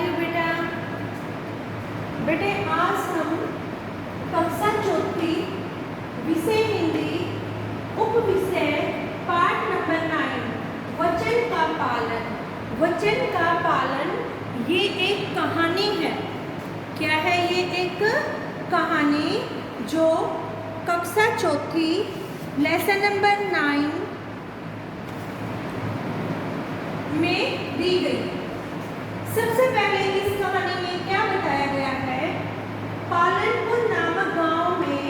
रही हूँ बेटा। बेटे आज हम कक्षा चौथी विषय हिंदी उप विषय पाठ नंबर 9 वचन का पालन। वचन का पालन ये एक कहानी है। क्या है ये? एक कहानी जो कक्षा चौथी लेसन नंबर 9 में दी गई। सबसे पहले इस कहानी में क्या बताया गया है? पालनपुर नामक गांव में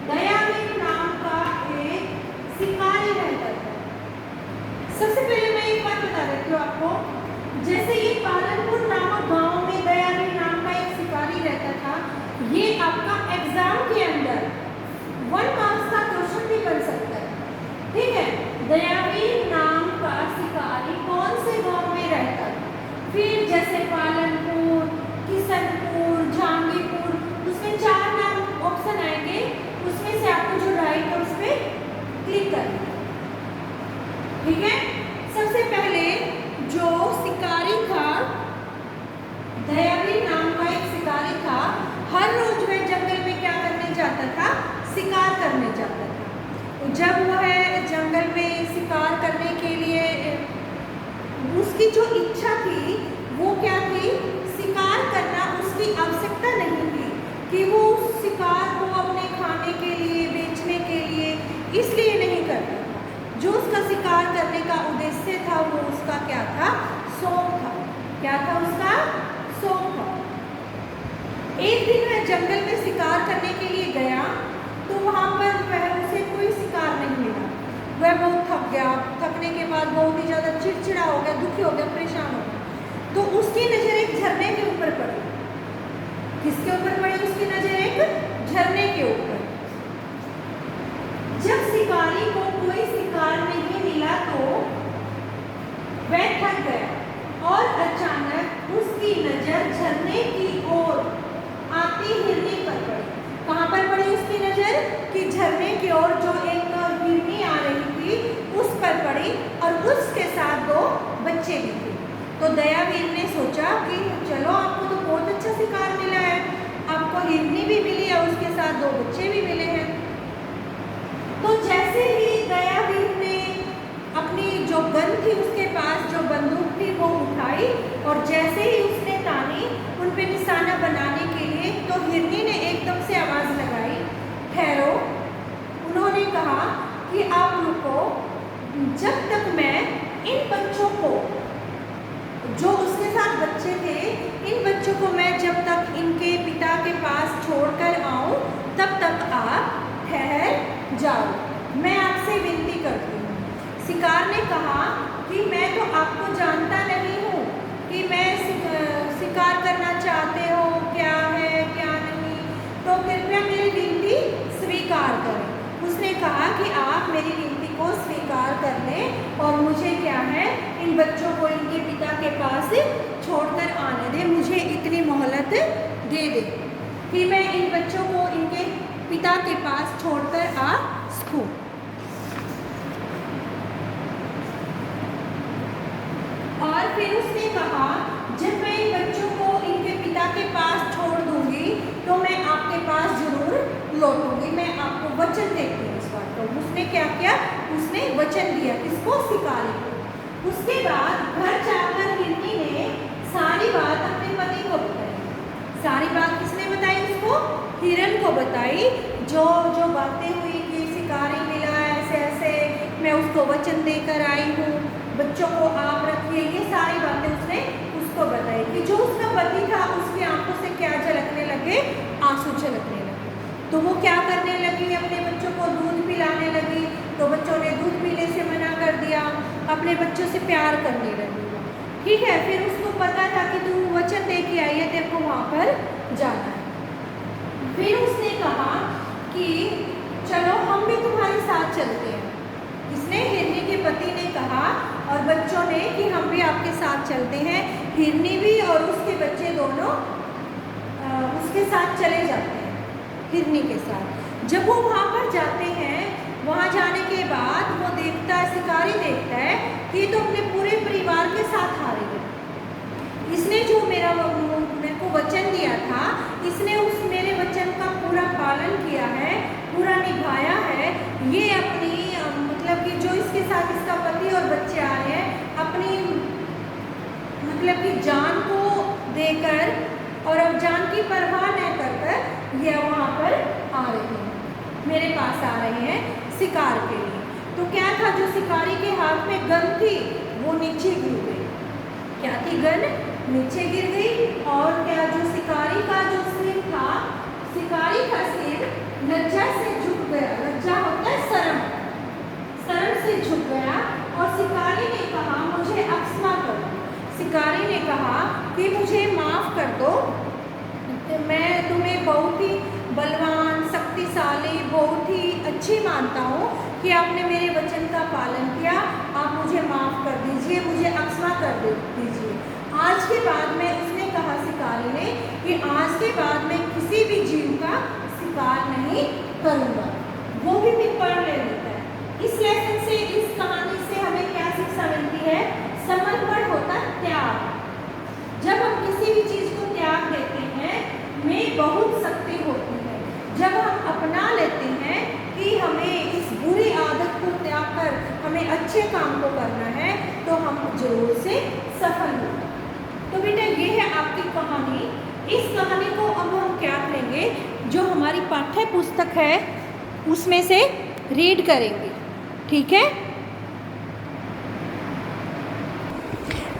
दयावीर नाम का एक शिकारी रहता था। सबसे पहले मैं एक बात बता देती हूँ आपको। जैसे ये पालनपुर नामक गांव में दयावीर नाम का एक शिकारी रहता था, ये आपका एग्जाम के अंदर 1 मार्क्स का क्वेश्चन भी बन सकता है। ठीक है, दयावीर नाम का शिकारी कौन से गांव में रहता था? फिर जैसे पालनपुर, किशनपुर, जहांगीरपुर, उसमें 4 नाम ऑप्शन आएंगे, उसमें से आपको जो राइट है उस पर क्लिक करना। ठीक है, सबसे पहले जो शिकारी था, दयावीर नाम का एक शिकारी था। हर रोज वह जंगल में क्या करने जाता था? शिकार करने जाता था। जब वह जंगल में शिकार करने के लिए उसकी जो इच्छा थी वो क्या थी? शिकार करना उसकी आवश्यकता नहीं थी कि वो उस शिकार को अपने खाने के लिए, बेचने के लिए इसलिए नहीं करता था। जो उसका शिकार करने का उद्देश्य था वो उसका क्या था? शौक था। क्या था उसका? शौक था। एक दिन वह जंगल में शिकार करने के लिए गया तो वहाँ पर वह उसे कोई शिकार नहीं मिला। वह बहुत थक गया। थकने के बाद बहुत ही ज़्यादा चिड़चिड़ा हो गया, दुखी हो गया, परेशान हो गया। तो उसकी नज़र एक झरने के ऊपर पड़ी। किसके ऊपर पड़ी उसकी नज़र? एक झरने के ऊपर। जब शिकारी को कोई शिकार नहीं मिला तो वह थक गया और अचानक उसकी नज़र झरने की ओर आती हिरनी पर पड़ी। कहाँ पर पड़ी उसकी नज़र? कि झरने की ओर जो एक हिरनी आ रही थी उस पर पड़ी और उसके साथ 2 बच्चे भी थे। तो दयावीर ने सोचा कि चलो आपको तो बहुत अच्छा शिकार मिला है, आपको हिरनी भी मिली और उसके साथ 2 बच्चे भी मिले हैं। तो जैसे ही दयावीर ने अपनी जो गन थी उसके पास जो बंदूक थी वो उठाई और जैसे ही उसने तानी उन पे निशाना बनाने के लिए, तो हिरनी ने एकदम से आवाज़ लगाई, ठहरो। उन्होंने कहा कि आप रुको, जब तक मैं इन बच्चों को, जो उसके साथ बच्चे थे, इन बच्चों को मैं जब तक इनके पिता के पास छोड़कर आऊं तब तक आप ठहर जाओ, मैं आपसे विनती करती हूँ। शिकार ने कहा कि मैं तो आपको जानता नहीं हूँ कि मैं शिकार करना चाहते हो क्या है क्या नहीं, तो कृपया मेरी विनती स्वीकार करें। उसने कहा कि आप मेरी विनती को स्वीकार कर लें और मुझे क्या है, इन बच्चों को इनके पिता के पास छोड़कर आने दें, मुझे इतनी मोहलत दे दें कि मैं इन बच्चों को इनके पिता के पास छोड़कर आ सकूं। और फिर उसने कहा जब मैं इन बच्चों को इनके पिता के पास छोड़ दूंगी तो मैं आपके पास जरूर लौटूंगी, मैं आपको वचन देती हूँ इस बात को। उसने क्या किया? उसने वचन दिया। किसको? शिकारी को। उसके बाद घर जाकर हिरनी ने सारी बात अपने पति को बताई। सारी बात किसने बताई उसको? हिरन को बताई। जो जो बातें हुई कि शिकारी मिला ऐसे ऐसे, मैं उसको वचन देकर आई हूँ, बच्चों को आप रखिए, ये सारी बातें उसने उसको बताई। कि जो उसका पति था उसकी आंखों से क्या झलकने लगे? आंसू झलकने लगे। तो वो क्या करने लगी? अपने बच्चों को दूध पिलाने लगी। तो बच्चों ने दूध पीने से मना कर दिया, अपने बच्चों से प्यार करने लगी। ठीक है, फिर उसको पता था कि तू वचन दे के आई है, तेरे को वहाँ पर जाना है। फिर उसने कहा कि चलो हम भी तुम्हारे साथ चलते हैं। इसने हिरनी के पति ने कहा और बच्चों ने कि हम भी आपके साथ चलते हैं। हिरनी भी और उसके बच्चे दोनों उसके साथ चले जाते हैं, हिरनी के साथ। जब वो वहाँ पर जाते हैं, वहाँ जाने के बाद वो देखता है, शिकारी देखता है कि तो अपने पूरे परिवार के साथ आ रही है। इसने जो मेरे को वचन दिया था, इसने उस मेरे वचन का पूरा पालन किया है, पूरा निभाया है। ये अपनी मतलब कि जो इसके साथ इसका पति और बच्चे आ रहे हैं, अपनी मतलब कि जान को देकर और अब जान की परवाह न कर ये वहाँ पर आ रहे हैं, मेरे पास आ रहे हैं शिकार के लिए। तो क्या था, जो शिकारी के हाथ में गन थी वो नीचे गिर गई। क्या थी, गन नीचे गिर गई। और क्या, जो शिकारी का जो सिर था, शिकारी का सिर लज्जा से झुक गया। लज्जा होता है शर्म, शर्म से झुक गया। और शिकारी ने कहा मुझे अक्षमा कर दो। शिकारी ने कहा कि मुझे माफ़ कर दो, मैं तुम्हें बहुत ही बलवान, शक्तिशाली, बहुत ही अच्छी मानता हूँ कि आपने मेरे वचन का पालन किया। आप मुझे माफ़ कर दीजिए, मुझे अक्षमा कर दीजिए। आज के बाद में, उसने कहा शिकारी ने, कि आज के बाद मैं किसी भी जीव का शिकार नहीं करूँगा। वो भी पढ़ लेता है। इस लेसन से, इस कहानी से हमें क्या शिक्षा मिलती है? समर्पण होता त्याग। जब हम किसी भी चीज़ को त्याग देते हैं, में बहुत शक्ति होती है। जब हम अपना लेते हैं कि हमें इस बुरी आदत को त्याग कर हमें अच्छे काम को करना है, तो हम जरूर से सफल होंगे। तो बेटा, ये है आपकी कहानी। इस कहानी को अब हम क्या करेंगे, जो हमारी पाठ्य पुस्तक है उसमें से रीड करेंगे, ठीक है।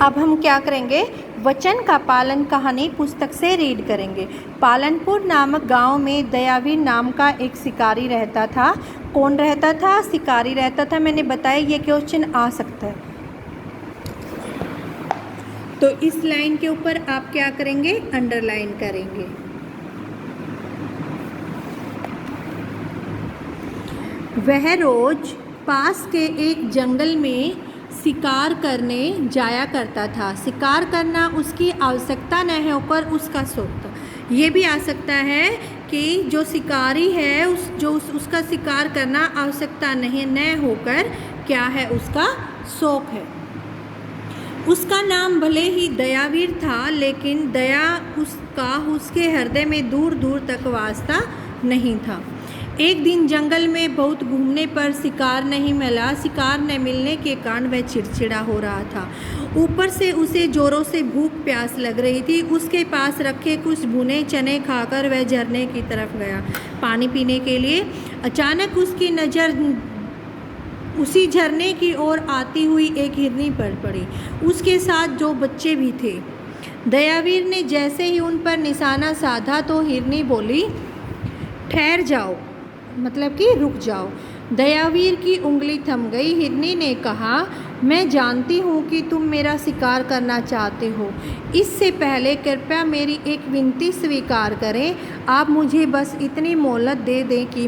अब हम क्या करेंगे, वचन का पालन कहानी पुस्तक से रीड करेंगे। पालनपुर नामक गांव में दयावीर नाम का एक शिकारी रहता था। कौन रहता था? शिकारी रहता था। मैंने बताया ये क्वेश्चन आ सकता है। तो इस लाइन के ऊपर आप क्या करेंगे, अंडरलाइन करेंगे। वह रोज पास के एक जंगल में शिकार करने जाया करता था। शिकार करना उसकी आवश्यकता न होकर उसका शौक था। ये भी आ सकता है कि जो शिकारी है उसका शिकार करना आवश्यकता नहीं न होकर क्या है, उसका शौक है। उसका नाम भले ही दयावीर था, लेकिन दया उसका उसके हृदय में दूर दूर तक वास्ता नहीं था। एक दिन जंगल में बहुत घूमने पर शिकार नहीं मिला। शिकार न मिलने के कारण वह चिड़चिड़ा हो रहा था। ऊपर से उसे जोरों से भूख प्यास लग रही थी। उसके पास रखे कुछ भुने चने खाकर वह झरने की तरफ गया पानी पीने के लिए। अचानक उसकी नज़र उसी झरने की ओर आती हुई एक हिरनी पर पड़ी। उसके साथ जो बच्चे भी थे। दयावीर ने जैसे ही उन पर निशाना साधा तो हिरनी बोली, ठहर जाओ, मतलब कि रुक जाओ। दयावीर की उंगली थम गई। हिरनी ने कहा, मैं जानती हूँ कि तुम मेरा शिकार करना चाहते हो। इससे पहले कृपया मेरी एक विनती स्वीकार करें। आप मुझे बस इतनी मोहलत दे दें कि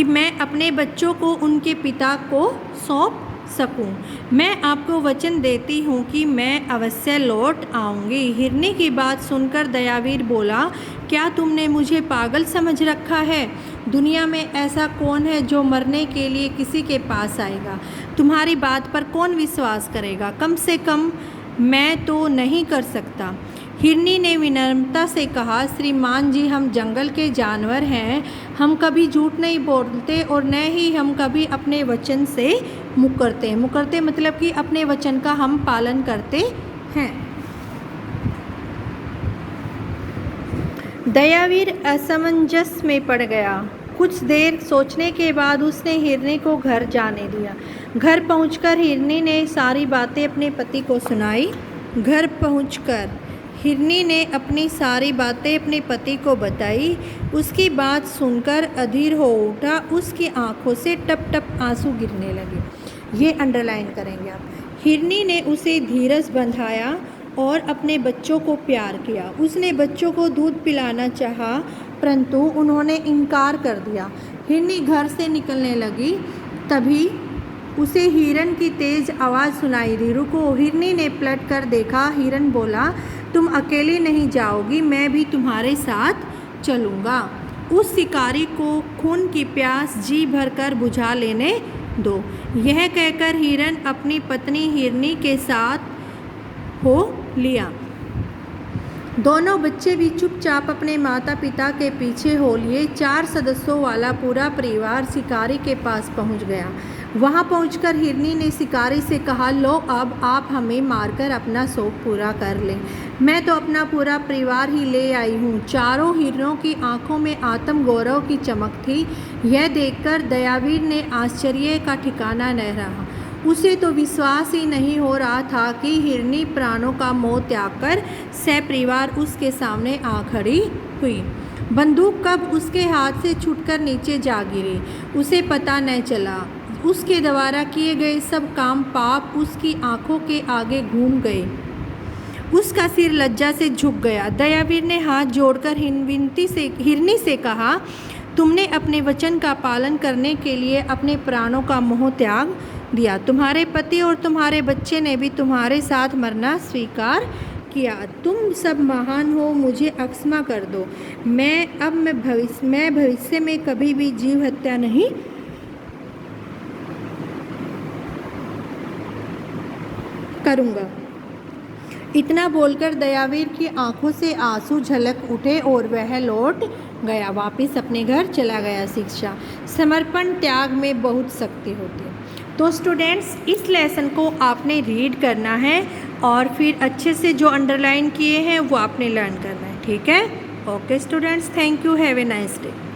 मैं अपने बच्चों को उनके पिता को सौंप सकूं। मैं आपको वचन देती हूँ कि मैं अवश्य लौट आऊँगी। हिरनी की बात सुनकर दयावीर बोला, क्या तुमने मुझे पागल समझ रखा है? दुनिया में ऐसा कौन है जो मरने के लिए किसी के पास आएगा? तुम्हारी बात पर कौन विश्वास करेगा? कम से कम मैं तो नहीं कर सकता। हिरनी ने विनम्रता से कहा, श्रीमान जी, हम जंगल के जानवर हैं। हम कभी झूठ नहीं बोलते और न ही हम कभी अपने वचन से मुकरते मतलब कि अपने वचन का हम पालन करते हैं। दयावीर असमंजस में पड़ गया। कुछ देर सोचने के बाद उसने हिरनी को घर जाने दिया। घर पहुंचकर हिरनी ने सारी बातें अपने पति को सुनाई। घर पहुंचकर हिरनी ने अपनी सारी बातें अपने पति को बताई। उसकी बात सुनकर अधीर हो उठा। उसकी आंखों से टप टप आंसू गिरने लगे। ये अंडरलाइन करेंगे आप। हिरनी ने उसे धीरज बंधाया और अपने बच्चों को प्यार किया। उसने बच्चों को दूध पिलाना चाहा, परंतु उन्होंने इनकार कर दिया। हिरनी घर से निकलने लगी, तभी उसे हिरन की तेज़ आवाज़ सुनाई दी। रुको। हिरनी ने पलट कर देखा। हिरन बोला, तुम अकेली नहीं जाओगी, मैं भी तुम्हारे साथ चलूँगा। उस शिकारी को खून की प्यास जी भरकर बुझा लेने दो। यह कहकर हिरन अपनी पत्नी हिरनी के साथ हो लिया। दोनों बच्चे भी चुपचाप अपने माता पिता के पीछे हो लिए। 4 सदस्यों वाला पूरा परिवार शिकारी के पास पहुंच गया। वहां पहुंचकर हिरनी ने शिकारी से कहा, लो अब आप हमें मारकर अपना शौक पूरा कर लें। मैं तो अपना पूरा परिवार ही ले आई हूँ। चारों हिरणों की आंखों में आत्म गौरव की चमक थी। यह देखकर दयावीर ने आश्चर्य का ठिकाना न रहा। उसे तो विश्वास ही नहीं हो रहा था कि हिरनी प्राणों का मोह त्याग कर सपरिवार उसके सामने आ खड़ी हुई। बंदूक कब उसके हाथ से छूटकर नीचे जा गिरी, उसे पता न चला। उसके द्वारा किए गए सब काम पाप उसकी आंखों के आगे घूम गए। उसका सिर लज्जा से झुक गया। दयावीर ने हाथ जोड़कर हिरनी से कहा, तुमने अपने वचन का पालन करने के लिए अपने प्राणों का मोह त्याग दिया। तुम्हारे पति और तुम्हारे बच्चे ने भी तुम्हारे साथ मरना स्वीकार किया। तुम सब महान हो, मुझे अक्षमा कर दो। मैं भविष्य में कभी भी जीव हत्या नहीं करूँगा। इतना बोलकर दयावीर की आंखों से आंसू झलक उठे और वह लौट गया, वापस अपने घर चला गया। शिक्षा, समर्पण, त्याग में बहुत शक्ति होती है। तो स्टूडेंट्स, इस लेसन को आपने रीड करना है और फिर अच्छे से जो अंडरलाइन किए हैं वो आपने लर्न करना है। ठीक है? Okay students, thank you, have a nice day.